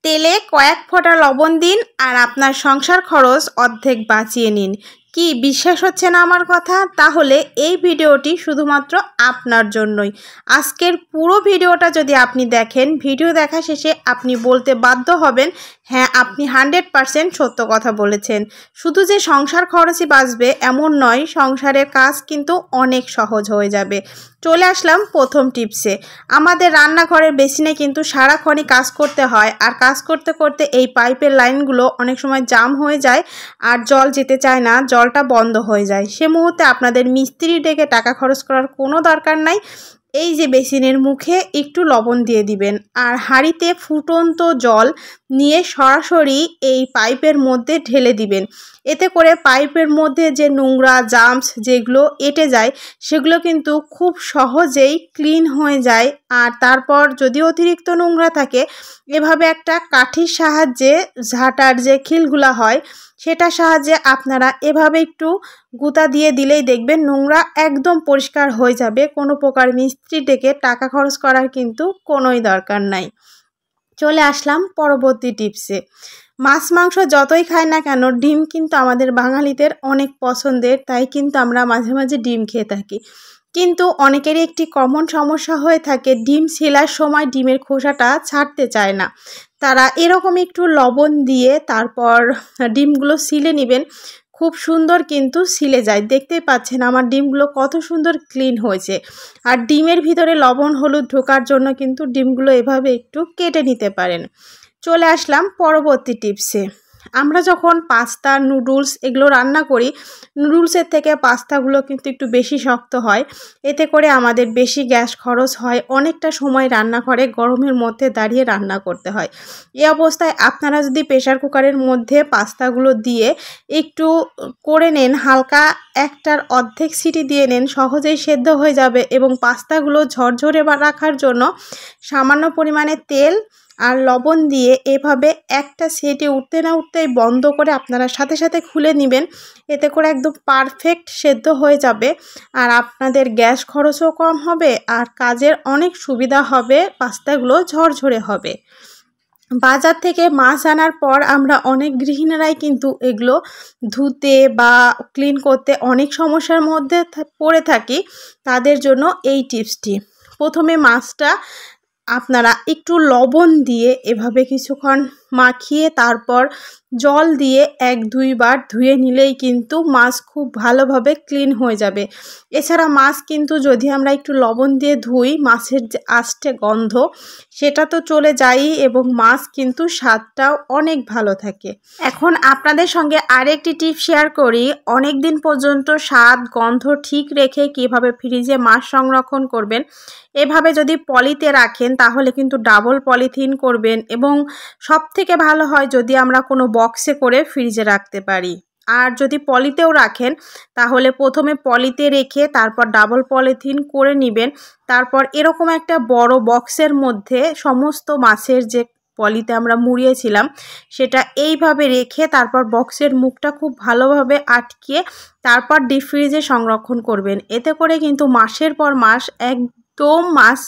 তেলে কয়েক ফোঁটা লবণ দিন আর আপনার সংসার খরচ অর্ধেক বাঁচিয়ে নিন। কি বিশ্বাস হচ্ছে না আমার কথা? তাহলে এই ভিডিওটি শুধুমাত্র আপনার জন্যই। আজকের পুরো ভিডিওটা যদি আপনি দেখেন, ভিডিও দেখা শেষে আপনি বলতে বাধ্য হবেন, হ্যাঁ আপনি 100% সত্য কথা বলেছেন। শুধু যে সংসার খরচই বাঁচবে এমন নয়, সংসারের কাজ কিন্তু অনেক সহজ হয়ে যাবে। চলে আসলাম প্রথম টিপসে। আমাদের রান্নাঘরের বেসিনে কিন্তু সারাক্ষণই কাজ করতে হয়, আর কাজ করতে করতে এই পাইপের লাইনগুলো অনেক সময় জাম হয়ে যায় আর জল যেতে চায় না, জলটা বন্ধ হয়ে যায়। সে মুহূর্তে আপনাদের মিস্ত্রি ডেকে টাকা খরচ করার কোনো দরকার নাই। এই যে বেসিনের মুখে একটু লবণ দিয়ে দিবেন আর হাঁড়িতে ফুটন্ত জল নিয়ে সরাসরি এই পাইপের মধ্যে ঢেলে দিবেন। এতে করে পাইপের মধ্যে যে নোংরা জার্মস যেগুলো এঁটে যায় সেগুলো কিন্তু খুব সহজেই ক্লিন হয়ে যায়। আর তারপর যদি অতিরিক্ত নোংরা থাকে, এভাবে একটা কাঠির সাহায্যে ঝাঁটার যে খিলগুলা হয় সেটার সাহায্যে আপনারা এভাবে একটু গুঁতা দিয়ে দিলেই দেখবেন নোংরা একদম পরিষ্কার হয়ে যাবে। কোনো প্রকার মিস্ত্রি ডেকে টাকা খরচ করার কিন্তু কোনোই দরকার নাই। চলে আসলাম পরবর্তী টিপসে। মাছ মাংস যতই খাই না কেন, ডিম কিন্তু আমাদের বাঙালিদের অনেক পছন্দের, তাই কিন্তু আমরা মাঝে মাঝে ডিম খেয়ে থাকি। কিন্তু অনেকেরই একটি কমন সমস্যা হয়ে থাকে, ডিম ছেলার সময় ডিমের খোসাটা ছাড়তে চায় না। তারা এরকম একটু লবণ দিয়ে তারপর ডিমগুলো ছিলে নেবেন। খুব সুন্দর কিন্তু ছিলে যায়। দেখতেই পাচ্ছেন আমার ডিমগুলো কত সুন্দর ক্লিন হয়েছে। আর ডিমের ভিতরে লবণ হলুদ ঢোকার জন্য কিন্তু ডিমগুলো এভাবে একটু কেটে নিতে পারেন। চলে আসলাম পরবর্তী টিপসে। আমরা যখন পাস্তা নুডলস এগুলো রান্না করি, নুডলসের থেকে পাস্তাগুলো কিন্তু একটু বেশি শক্ত হয়। এতে করে আমাদের বেশি গ্যাস খরচ হয়, অনেকটা সময় রান্নাঘরে গরমের মধ্যে দাঁড়িয়ে রান্না করতে হয়। এই অবস্থায় আপনারা যদি প্রেসার কুকারের মধ্যে পাস্তাগুলো দিয়ে একটু করে নেন, হালকা একটার অর্ধেক সিটি দিয়ে নেন, সহজেই সেদ্ধ হয়ে যাবে। এবং পাস্তাগুলো ঝরঝরে রাখার জন্য সামান্য পরিমাণে তেল আর লবণ দিয়ে এভাবে একটা সিটি উঠতে না উঠতেই বন্ধ করে আপনারা সাথে সাথে খুলে নেবেন। এতে করে একদম পারফেক্ট সেদ্ধ হয়ে যাবে আর আপনাদের গ্যাস খরচও কম হবে আর কাজের অনেক সুবিধা হবে, পাস্তাগুলো ঝরঝরে হবে। বাজার থেকে মাছ আনার পর আমরা অনেক গৃহিণীরাই কিন্তু এগুলো ধুতে বা ক্লিন করতে অনেক সমস্যার মধ্যে পড়ে থাকি। তাদের জন্য এই টিপসটি। প্রথমে মাছটা আপনারা একটু লবণ দিয়ে এভাবে কিছুক্ষণ মাখিয়ে তারপর জল দিয়ে 1-2 বার ধুয়ে নিলেই কিন্তু মাছ খুব ভালোভাবে ক্লিন হয়ে যাবে। এছাড়া মাছ কিন্তু যদি আমরা একটু লবণ দিয়ে ধুই, মাছের যে আষ্টে গন্ধ সেটা তো চলে যায়ই এবং মাছ কিন্তু স্বাদটাও অনেক ভালো থাকে। এখন আপনাদের সঙ্গে আরেকটি টিপ শেয়ার করি। অনেক দিন পর্যন্ত স্বাদ গন্ধ ঠিক রেখে কিভাবে ফ্রিজে মাছ সংরক্ষণ করবেন। এভাবে যদি পলিতে রাখেন তাহলে কিন্তু ডাবল পলিথিন করবেন এবং সবথেকে ভালো হয় যদি আমরা কোনো বক্সে করে ফ্রিজে রাখতে পারি। আর যদি পলিতেও রাখেন তাহলে প্রথমে পলিতে রেখে তারপর ডাবল পলিথিন করে নেবেন। তারপর এরকম একটা বড় বক্সের মধ্যে সমস্ত মাছের যে পলিতে আমরা মুড়িয়েছিলাম সেটা এইভাবে রেখে তারপর বক্সের মুখটা খুব ভালোভাবে আটকিয়ে তারপর ডিপ ফ্রিজে সংরক্ষণ করবেন। এতে করে কিন্তু মাসের পর মাস একদম মাছ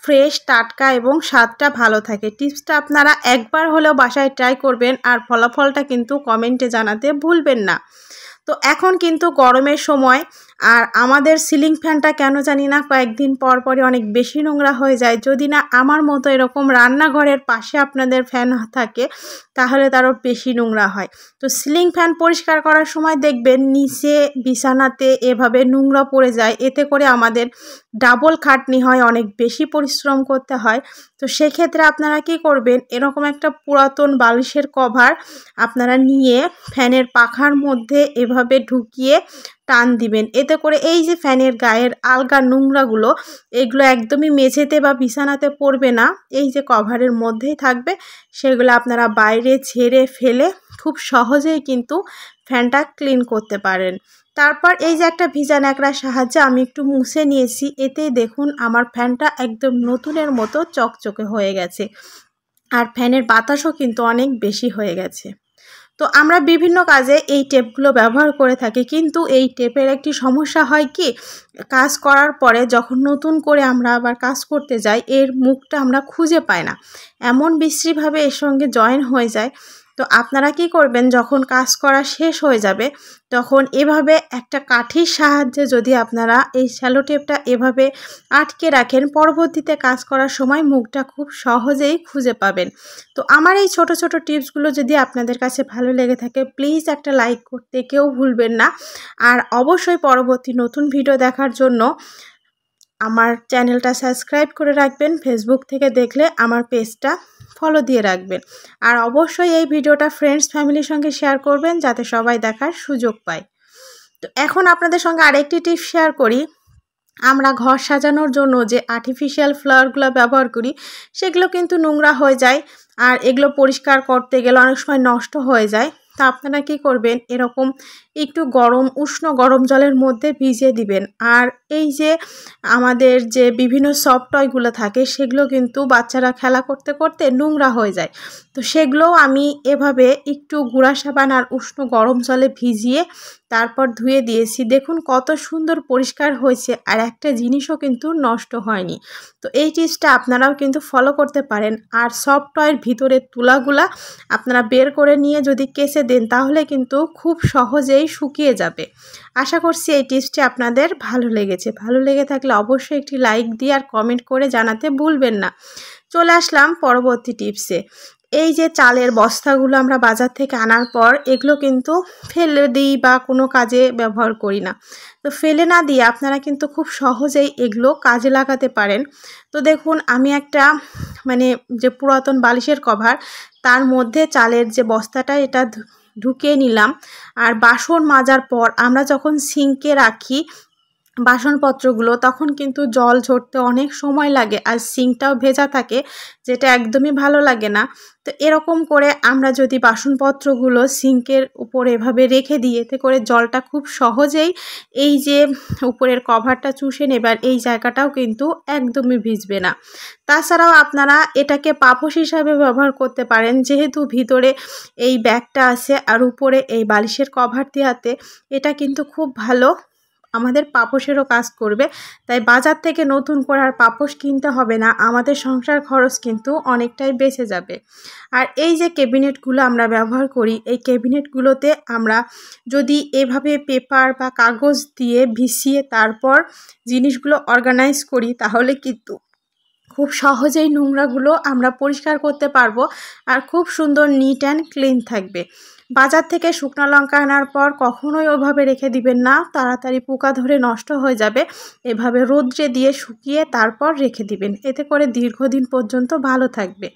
ফ্রেশ টাটকা এবং স্বাদটা ভালো থাকে। টিপসটা আপনারা একবার হলেও বাসায় ট্রাই করবেন আর ফলাফলটা কিন্তু কমেন্টে জানাতে ভুলবেন না। তো এখন কিন্তু গরমের সময় আর আমাদের সিলিং ফ্যানটা কেন জানি না কয়েকদিন পর পরই অনেক বেশি নোংরা হয়ে যায়। যদি না আমার মতো এরকম রান্নাঘরের পাশে আপনাদের ফ্যান থাকে তাহলে তারও বেশি নোংরা হয়। তো সিলিং ফ্যান পরিষ্কার করার সময় দেখবেন নিচে বিছানাতে এভাবে নোংরা পড়ে যায়। এতে করে আমাদের ডাবল খাটনি হয়, অনেক বেশি পরিশ্রম করতে হয়। তো সেক্ষেত্রে আপনারা কি করবেন, এরকম একটা পুরাতন বালিশের কভার আপনারা নিয়ে ফ্যানের পাখার মধ্যে এভাবে ঢুকিয়ে টান দিবেন। এতে করে এই যে ফ্যানের গায়ের আলগা নোংরাগুলো এগুলো একদমই মেঝেতে বা বিছানাতে পড়বে না, এই যে কভারের মধ্যেই থাকবে। সেগুলো আপনারা বাইরে ঝেড়ে ফেলে খুব সহজেই কিন্তু ফ্যানটা ক্লিন করতে পারেন। তারপর এই যে একটা ভিজা ন্যাকড়ার সাহায্যে আমি একটু মুছে নিয়েছি। এতেই দেখুন আমার ফ্যানটা একদম নতুনের মতো চকচকে হয়ে গেছে আর ফ্যানের বাতাসও কিন্তু অনেক বেশি হয়ে গেছে। তো আমরা বিভিন্ন কাজে এই টেপগুলো ব্যবহার করে থাকি, কিন্তু এই টেপের একটি সমস্যা হয় কি, কাজ করার পরে যখন নতুন করে আমরা আবার কাজ করতে যাই এর মুখটা আমরা খুঁজে পাই না, এমন বিশ্রীভাবে এর সঙ্গে জয়েন হয়ে যায়। তো আপনারা কি করবেন, যখন কাজ করা শেষ হয়ে যাবে তখন এভাবে একটা কাঠির সাহায্যে যদি আপনারা এই শ্যালো টেপটা এভাবে আটকে রাখেন, পরবর্তীতে কাজ করার সময় মুখটা খুব সহজেই খুঁজে পাবেন। তো আমার এই ছোট ছোট টিপসগুলো যদি আপনাদের কাছে ভালো লেগে থাকে প্লিজ একটা লাইক করতে কেউ ভুলবেন না। আর অবশ্যই পরবর্তী নতুন ভিডিও দেখার জন্য আমার চ্যানেলটা সাবস্ক্রাইব করে রাখবেন, ফেসবুক থেকে দেখলে আমার পেজটা ফলো দিয়ে রাখবেন। আর অবশ্যই এই ভিডিওটা ফ্রেন্ডস ফ্যামিলির সঙ্গে শেয়ার করবেন যাতে সবাই দেখার সুযোগ পায়। তো এখন আপনাদের সঙ্গে আরেকটি টিপস শেয়ার করি। আমরা ঘর সাজানোর জন্য যে আর্টিফিশিয়াল ফ্লাওয়ারগুলো ব্যবহার করি সেগুলো কিন্তু নোংরা হয়ে যায়, আর এগুলো পরিষ্কার করতে গেলে অনেক সময় নষ্ট হয়ে যায়। তো আপনারা কি করবেন, এরকম একটু উষ্ণ গরম জলের মধ্যে ভিজিয়ে দিবেন। আর এই যে আমাদের যে বিভিন্ন সফট টয়গুলো থাকে সেগুলো কিন্তু বাচ্চারা খেলা করতে করতে নোংরা হয়ে যায়। তো সেগুলোও আমি এভাবে একটু গুঁড়া সাবান আর উষ্ণ গরম জলে ভিজিয়ে তারপর ধুয়ে দিয়েছি। দেখুন কত সুন্দর পরিষ্কার হয়েছে, আর একটা জিনিসও কিন্তু নষ্ট হয়নি। তো এই টিপসটা আপনারাও কিন্তু ফলো করতে পারেন। আর সফট টয়ের ভিতরে তুলাগুলা আপনারা বের করে নিয়ে যদি কেচে দেন তাহলে কিন্তু খুব সহজেই শুকিয়ে যাবে। আশা করছি এই টিপসটি আপনাদের ভালো লেগেছে। ভালো লেগে থাকলে অবশ্যই একটি লাইক দিয়ে আর কমেন্ট করে জানাতে ভুলবেন না। চলে আসলাম পরবর্তী টিপসে। এই যে চালের বস্তাগুলো আমরা বাজার থেকে আনার পর এগুলো কিন্তু ফেলে দিই বা কোনো কাজে ব্যবহার করি না। তো ফেলে না দিয়ে আপনারা কিন্তু খুব সহজেই এগুলো কাজে লাগাতে পারেন। তো দেখুন আমি একটা যে পুরাতন বালিশের কভার তার মধ্যে চালের যে বস্তাটা এটা ঢুকিয়ে নিলাম। আর বাসন মাজার পর আমরা যখন সিঙ্কে রাখি বাসনপত্রগুলো তখন কিন্তু জল ঝরতে অনেক সময় লাগে, আর সিঙ্কটাও ভেজা থাকে, যেটা একদমই ভালো লাগে না। তো এরকম করে আমরা যদি বাসনপত্রগুলো সিঙ্কের উপরে এভাবে রেখে দিই এতে করে জলটা খুব সহজেই এই যে উপরের কভারটা চুষে নেবে, আর এই জায়গাটাও কিন্তু একদমই ভিজবে না। তাছাড়াও আপনারা এটাকে পাপোশ হিসাবে ব্যবহার করতে পারেন, যেহেতু ভিতরে এই ব্যাগটা আছে আর উপরে এই বালিশের কভার দেওয়াতে এটা কিন্তু খুব ভালো আমাদের পাপোশেরও কাজ করবে। তাই বাজার থেকে নতুন করে আর পাপোশ কিনতে হবে না, আমাদের সংসার খরচ কিন্তু অনেকটাই বেঁচে যাবে। আর এই যে ক্যাবিনেটগুলো আমরা ব্যবহার করি এই ক্যাবিনেটগুলোতে আমরা যদি এভাবে পেপার বা কাগজ দিয়ে ভিজিয়ে তারপর জিনিসগুলো অর্গানাইজ করি তাহলে কিন্তু খুব সহজেই নোংরাগুলো আমরা পরিষ্কার করতে পারবো, আর খুব সুন্দর নিট অ্যান্ড ক্লিন থাকবে। বাজার থেকে শুকনো লঙ্কা আনার পর কখনোই ওভাবে রেখে দিবেন না, তাড়াতাড়ি পোকা ধরে নষ্ট হয়ে যাবে। এভাবে রোদ্রে দিয়ে শুকিয়ে তারপর রেখে দিবেন, এতে করে দীর্ঘদিন পর্যন্ত ভালো থাকবে।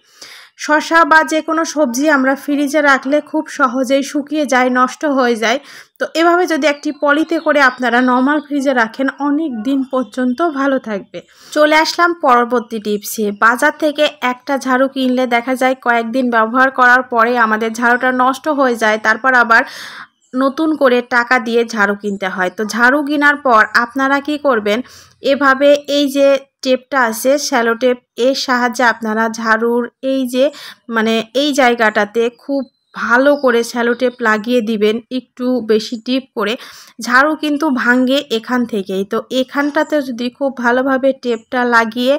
শসা বা যে কোনো সবজি আমরা ফ্রিজে রাখলে খুব সহজেই শুকিয়ে যায়, নষ্ট হয়ে যায়। তো এভাবে যদি একটি পলিতে করে আপনারা নর্মাল ফ্রিজে রাখেন অনেক দিন পর্যন্ত ভালো থাকবে। চলে আসলাম পরবর্তী টিপসে। বাজার থেকে একটা ঝাড়ু কিনলে দেখা যায় কয়েকদিন ব্যবহার করার পরে আমাদের ঝাড়ুটা নষ্ট হয়ে যায়, তারপর আবার নতুন করে টাকা দিয়ে ঝাড়ু কিনতে হয়। তো ঝাড়ু কেনার পর আপনারা কি করবেন, এভাবে এই যে টেপটা আছে শ্যালো টেপ, এর সাহায্যে আপনারা ঝাড়ুর এই যে এই জায়গাটাতে খুব ভালো করে শ্যালো টেপ লাগিয়ে দিবেন, একটু বেশি ডিপ করে। ঝাড়ু কিন্তু ভাঙে এখান থেকেই, তো এখানটাতে যদি খুব ভালোভাবে টেপটা লাগিয়ে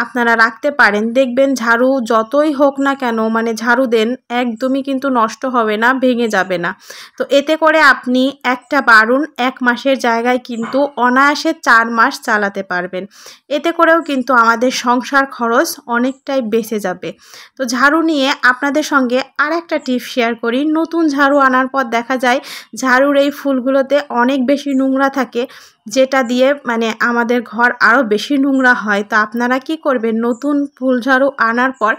আপনারা রাখতে পারেন দেখবেন ঝাড়ু যতই হোক না কেন ঝাড়ু দেন একদমই কিন্তু নষ্ট হবে না, ভেঙে যাবে না। তো এতে করে আপনি একটা বারুন 1 মাসের জায়গায় কিন্তু অনায়াসে 4 মাস চালাতে পারবেন। এতে করেও কিন্তু আমাদের সংসার খরচ অনেকটাই বেঁচে যাবে। তো ঝাড়ু নিয়ে আপনাদের সঙ্গে আর একটা টিপস শেয়ার করি। নতুন ঝাড়ু আনার পর দেখা যায় ঝাড়ুর এই ফুলগুলোতে অনেক বেশি নোংরা থাকে, যেটা দিয়ে আমাদের ঘর আরও বেশি নোংরা হয়। তো আপনারা কি করবেন, নতুন ফুল ঝাড়ু আনার পর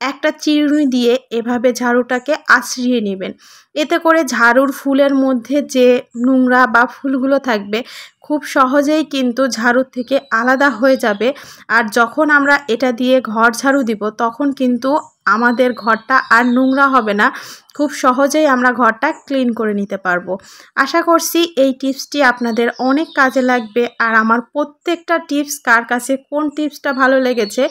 একটা চিরুনি দিয়ে এভাবে ঝাড়ুটাকে আঁচড়িয়ে নেবেন। এতে করে ঝাড়ুর ফুলের মধ্যে যে নোংরা বা ফুলগুলো থাকবে খুব সহজেই কিন্তু ঝাড়ুর থেকে আলাদা হয়ে যাবে। আর যখন আমরা এটা দিয়ে ঘর ঝাড়ু দিব তখন কিন্তু আমাদের ঘরটা আর নোংরা হবে না, খুব সহজেই আমরা ঘরটা ক্লিন করে নিতে পারবো। আশা করছি এই টিপসটি আপনাদের অনেক কাজে লাগবে। আর আমার প্রত্যেকটা টিপস কার কাছে কোন টিপসটা ভালো লেগেছে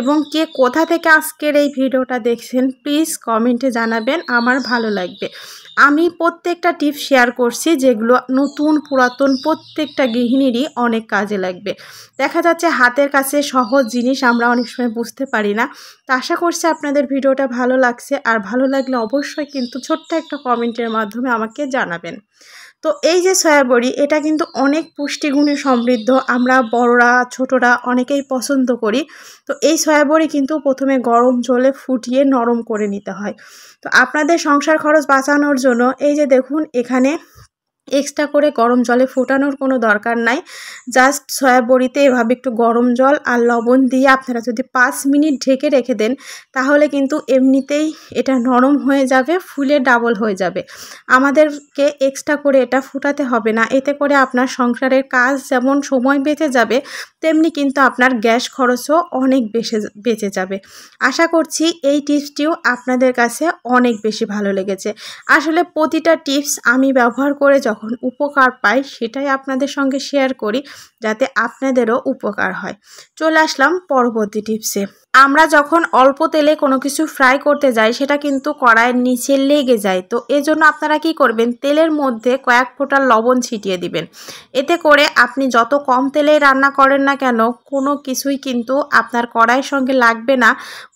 এবং কে কোথা থেকে আজকের এই ভিডিওটা দেখছেন প্লিজ কমেন্টে জানাবেন, আমার ভালো লাগবে। আমি প্রত্যেকটা টিপস শেয়ার করছি যেগুলো নতুন পুরাতন প্রত্যেকটা গৃহিণীরই অনেক কাজে লাগবে। দেখা যাচ্ছে হাতের কাছে সহজ জিনিস আমরা অনেক সময় বুঝতে পারি না। তো আশা করছি আপনাদের ভিডিওটা ভালো লাগছে, আর ভালো লাগলে অবশ্যই কিন্তু ছোট্ট একটা কমেন্টের মাধ্যমে আমাকে জানাবেন। তো এই যে সয়া বড়ি, এটা কিন্তু অনেক পুষ্টিগুণে সমৃদ্ধ, আমরা বড়রা ছোটরা অনেকেই পছন্দ করি। তো এই সয়া বড়ি কিন্তু প্রথমে গরম জলে ফুটিয়ে নরম করে নিতে হয়। তো আপনাদের সংসার খরচ বাঁচানোর জন্য এই যে দেখুন, এখানে এক্সট্রা করে গরম জলে ফোটানোর কোনো দরকার নাই। জাস্ট সয়া বড়িতে এভাবে একটু গরম জল আর লবণ দিয়ে আপনারা যদি 5 মিনিট ঢেকে রেখে দেন তাহলে কিন্তু এমনিতেই এটা নরম হয়ে যাবে, ফুলে ডাবল হয়ে যাবে। আমাদেরকে এক্সট্রা করে এটা ফুটাতে হবে না। এতে করে আপনার সংসারের কাজ যেমন সময় বেঁচে যাবে, তেমনি কিন্তু আপনার গ্যাস খরচও অনেক বেঁচে যাবে। আশা করছি এই টিপসটিও আপনাদের কাছে অনেক বেশি ভালো লেগেছে। আসলে প্রতিটা টিপস আমি ব্যবহার করে যখন উপকার পাই সেটাই আপনাদের সঙ্গে শেয়ার করি, যাতে আপনাদেরও উপকার হয়। চলে আসলাম পরবর্তী টিপসে। আমরা যখন অল্প তেলে কোনো কিছু ফ্রাই করতে যাই সেটা কিন্তু কড়াইয়ের নিচে লেগে যায়। তো এজন্য আপনারা কি করবেন, তেলের মধ্যে কয়েক ফোঁটা লবণ ছিটিয়ে দিবেন। এতে করে আপনি যত কম তেলেই রান্না করেন না কেন, কোনো কিছুই কিন্তু আপনার কড়াইয়ের সঙ্গে লাগবে না।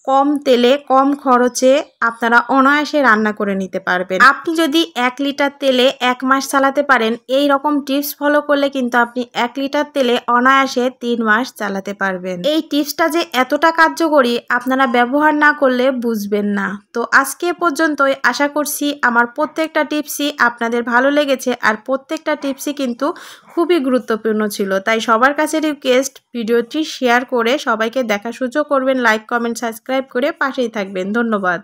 কম তেলে কম খরচে আপনারা অনায়াসে রান্না করে নিতে পারবেন। আপনি যদি 1 লিটার তেলে 1 মাস চালাতে পারেন, এই রকম টিপস ফলো করলে কিন্তু আপনি 1 লিটার তেলে অনায়াসে 3 মাস চালাতে পারবেন। এই টিপসটা যে এতটা কার্যকরী আপনারা ব্যবহার না করলে বুঝবেন না। তো আজকে পর্যন্তই। আশা করছি আমার প্রত্যেকটা টিপসই আপনাদের ভালো লেগেছে, আর প্রত্যেকটা টিপসই কিন্তু খুবই গুরুত্বপূর্ণ ছিল। তাই সবার কাছে রিকোয়েস্ট, ভিডিওটি শেয়ার করে সবাইকে দেখার সুযোগ করবেন, লাইক কমেন্ট সাবস্ক্রাইব করে পাশেই থাকবেন। ধন্যবাদ।